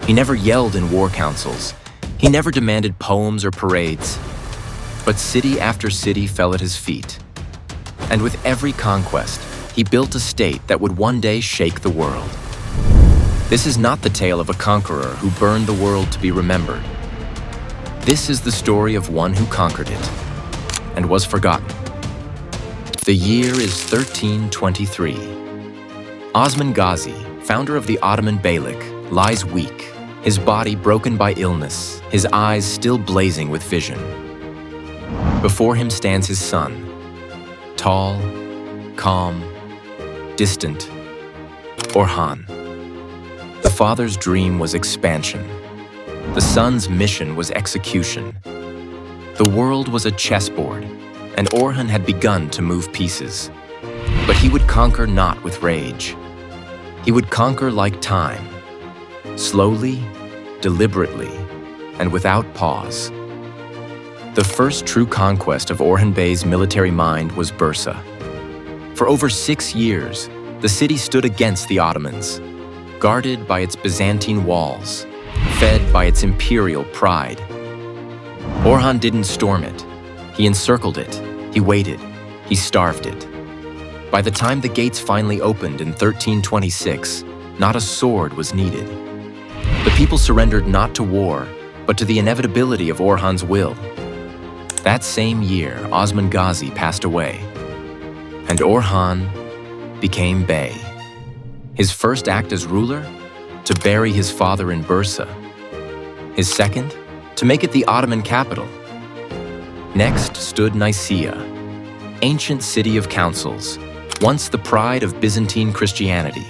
He never yelled in war councils. He never demanded poems or parades. But city after city fell at his feet. And with every conquest, he built a state that would one day shake the world. This is not the tale of a conqueror who burned the world to be remembered. This is the story of one who conquered it and was forgotten. The year is 1323. Osman Ghazi, founder of the Ottoman Beylik, lies weak, his body broken by illness, his eyes still blazing with vision. Before him stands his son, tall, calm, distant, Orhan. The father's dream was expansion. The son's mission was execution. The world was a chessboard, and Orhan had begun to move pieces. But he would conquer not with rage. He would conquer like time, slowly, deliberately, and without pause. The first true conquest of Orhan Bey's military mind was Bursa. For over 6 years, the city stood against the Ottomans, guarded by its Byzantine walls, fed by its imperial pride. Orhan didn't storm it. He encircled it. He waited. He starved it. By the time the gates finally opened in 1326, not a sword was needed. The people surrendered not to war, but to the inevitability of Orhan's will. That same year, Osman Ghazi passed away, and Orhan became Bey. His first act as ruler? To bury his father in Bursa. His second? To make it the Ottoman capital. Next stood Nicaea, ancient city of councils, once the pride of Byzantine Christianity,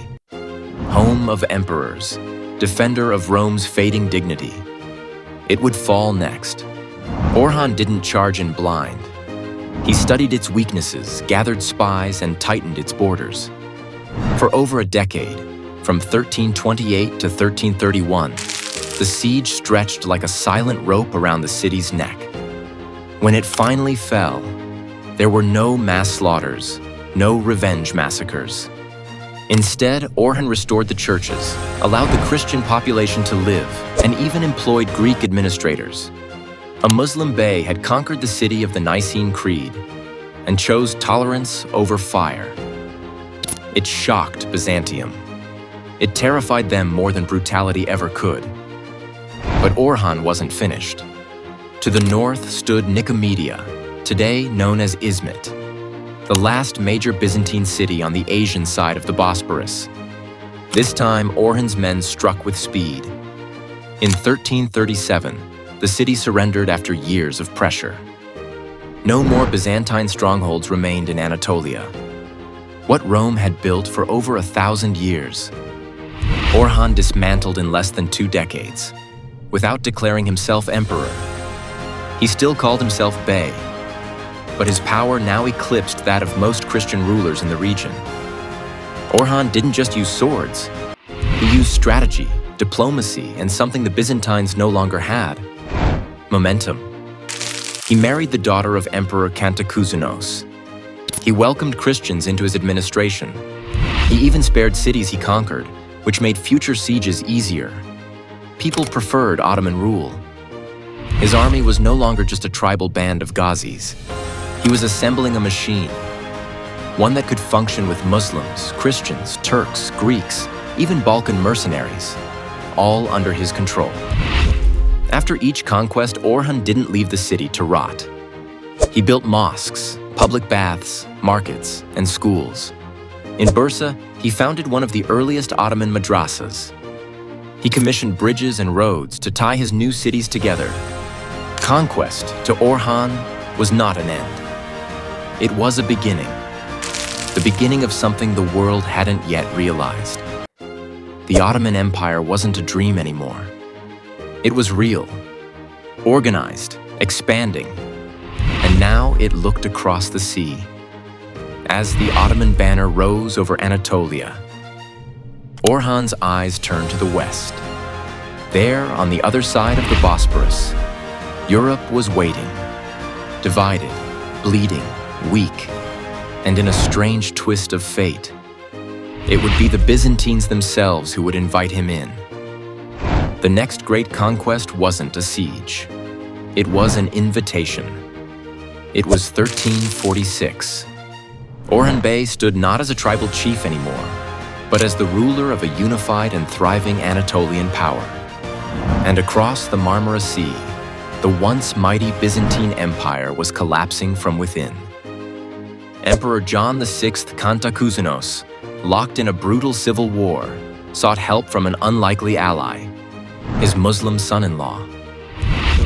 home of emperors, defender of Rome's fading dignity. It would fall next. Orhan didn't charge in blind. He studied its weaknesses, gathered spies, and tightened its borders. For over a decade, from 1328 to 1331, the siege stretched like a silent rope around the city's neck. When it finally fell, there were no mass slaughters, no revenge massacres. Instead, Orhan restored the churches, allowed the Christian population to live, and even employed Greek administrators. A Muslim bey had conquered the city of the Nicene Creed and chose tolerance over fire. It shocked Byzantium. It terrified them more than brutality ever could. But Orhan wasn't finished. To the north stood Nicomedia, today known as Izmit, the last major Byzantine city on the Asian side of the Bosporus. This time, Orhan's men struck with speed. In 1337, the city surrendered after years of pressure. No more Byzantine strongholds remained in Anatolia. What Rome had built for over 1,000 years, Orhan dismantled in less than 2 decades, without declaring himself emperor. He still called himself Bey, but his power now eclipsed that of most Christian rulers in the region. Orhan didn't just use swords. He used strategy, diplomacy, and something the Byzantines no longer had: momentum. He married the daughter of Emperor Kantakouzenos. He welcomed Christians into his administration. He even spared cities he conquered, which made future sieges easier. People preferred Ottoman rule. His army was no longer just a tribal band of Ghazis. He was assembling a machine, one that could function with Muslims, Christians, Turks, Greeks, even Balkan mercenaries, all under his control. After each conquest, Orhan didn't leave the city to rot. He built mosques, public baths, markets, and schools. In Bursa, he founded one of the earliest Ottoman madrasas. He commissioned bridges and roads to tie his new cities together. Conquest, to Orhan, was not an end. It was a beginning. The beginning of something the world hadn't yet realized. The Ottoman Empire wasn't a dream anymore. It was real, organized, expanding, and now it looked across the sea. As the Ottoman banner rose over Anatolia, Orhan's eyes turned to the west. There, on the other side of the Bosporus, Europe was waiting, divided, bleeding, weak, and in a strange twist of fate, it would be the Byzantines themselves who would invite him in. The next great conquest wasn't a siege. It was an invitation. It was 1346. Orhan Bey stood not as a tribal chief anymore, but as the ruler of a unified and thriving Anatolian power. And across the Marmara Sea, the once mighty Byzantine Empire was collapsing from within. Emperor John VI Kantakouzenos, locked in a brutal civil war, sought help from an unlikely ally, his Muslim son-in-law.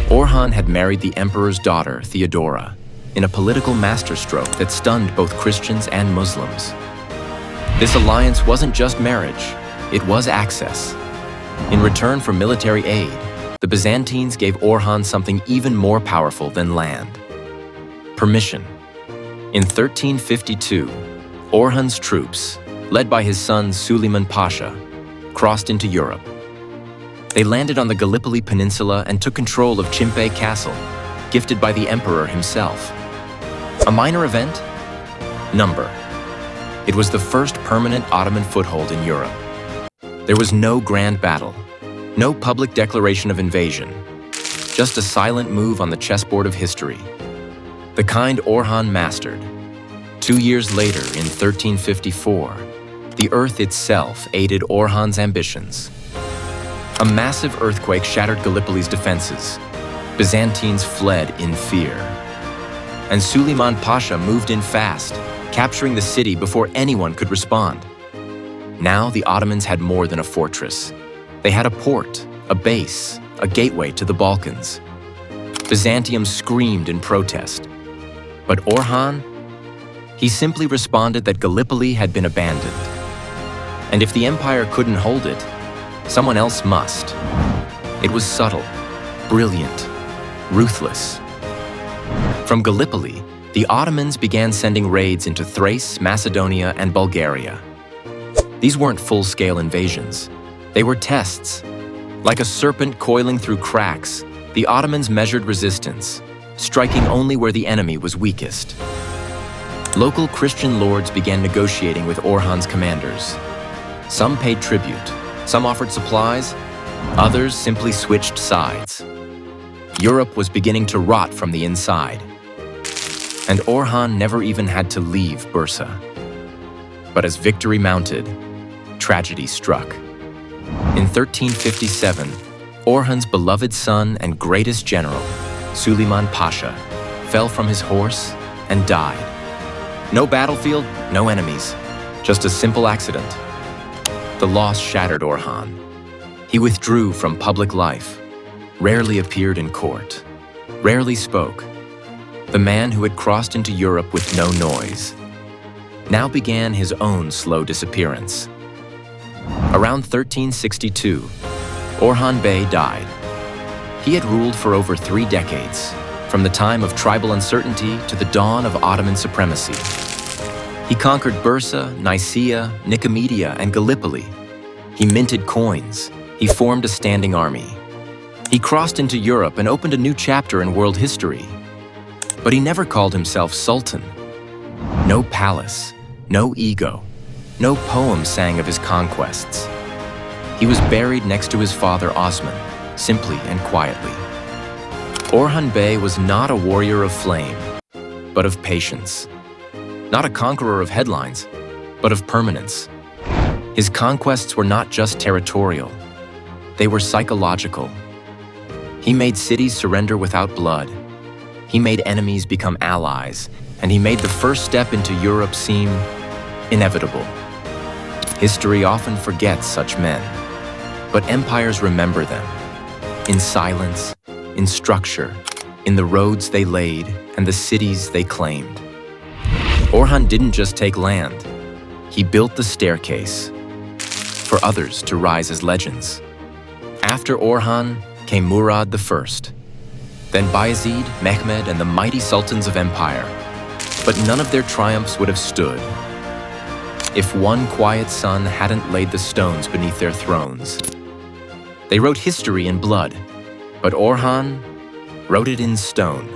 Orhan had married the emperor's daughter, Theodora, in a political masterstroke that stunned both Christians and Muslims. This alliance wasn't just marriage, it was access. In return for military aid, the Byzantines gave Orhan something even more powerful than land: permission. In 1352, Orhan's troops, led by his son Suleiman Pasha, crossed into Europe. They landed on the Gallipoli Peninsula and took control of 𝐶himpe Castle, gifted by the emperor himself. A minor event? Number. It was the first permanent Ottoman foothold in Europe. There was no grand battle, no public declaration of invasion, just a silent move on the chessboard of history. The kind Orhan mastered. 2 years later, in 1354, the earth itself aided Orhan's ambitions. A massive earthquake shattered Gallipoli's defenses. Byzantines fled in fear. And Suleiman Pasha moved in fast, capturing the city before anyone could respond. Now the Ottomans had more than a fortress. They had a port, a base, a gateway to the Balkans. Byzantium screamed in protest. But Orhan? He simply responded that Gallipoli had been abandoned. And if the empire couldn't hold it, someone else must. It was subtle, brilliant, ruthless. From Gallipoli, the Ottomans began sending raids into Thrace, Macedonia, and Bulgaria. These weren't full-scale invasions. They were tests. Like a serpent coiling through cracks, the Ottomans measured resistance, striking only where the enemy was weakest. Local Christian lords began negotiating with Orhan's commanders. Some paid tribute, some offered supplies, others simply switched sides. Europe was beginning to rot from the inside. And Orhan never even had to leave Bursa. But as victory mounted, tragedy struck. In 1357, Orhan's beloved son and greatest general, Suleiman Pasha, fell from his horse and died. No battlefield, no enemies, just a simple accident. The loss shattered Orhan. He withdrew from public life, rarely appeared in court, rarely spoke. The man who had crossed into Europe with no noise now began his own slow disappearance. Around 1362, Orhan Bey died. He had ruled for over 3 decades, from the time of tribal uncertainty to the dawn of Ottoman supremacy. He conquered Bursa, Nicaea, Nicomedia, and Gallipoli. He minted coins. He formed a standing army. He crossed into Europe and opened a new chapter in world history. But he never called himself Sultan. No palace, no ego, no poem sang of his conquests. He was buried next to his father Osman, simply and quietly. Orhan Bey was not a warrior of flame, but of patience. Not a conqueror of headlines, but of permanence. His conquests were not just territorial, they were psychological. He made cities surrender without blood. He made enemies become allies, and he made the first step into Europe seem inevitable. History often forgets such men, but empires remember them. In silence, in structure, in the roads they laid and the cities they claimed. Orhan didn't just take land. He built the staircase for others to rise as legends. After Orhan came Murad I, then Bayezid, Mehmed, and the mighty sultans of empire. But none of their triumphs would have stood if one quiet son hadn't laid the stones beneath their thrones. They wrote history in blood, but Orhan wrote it in stone.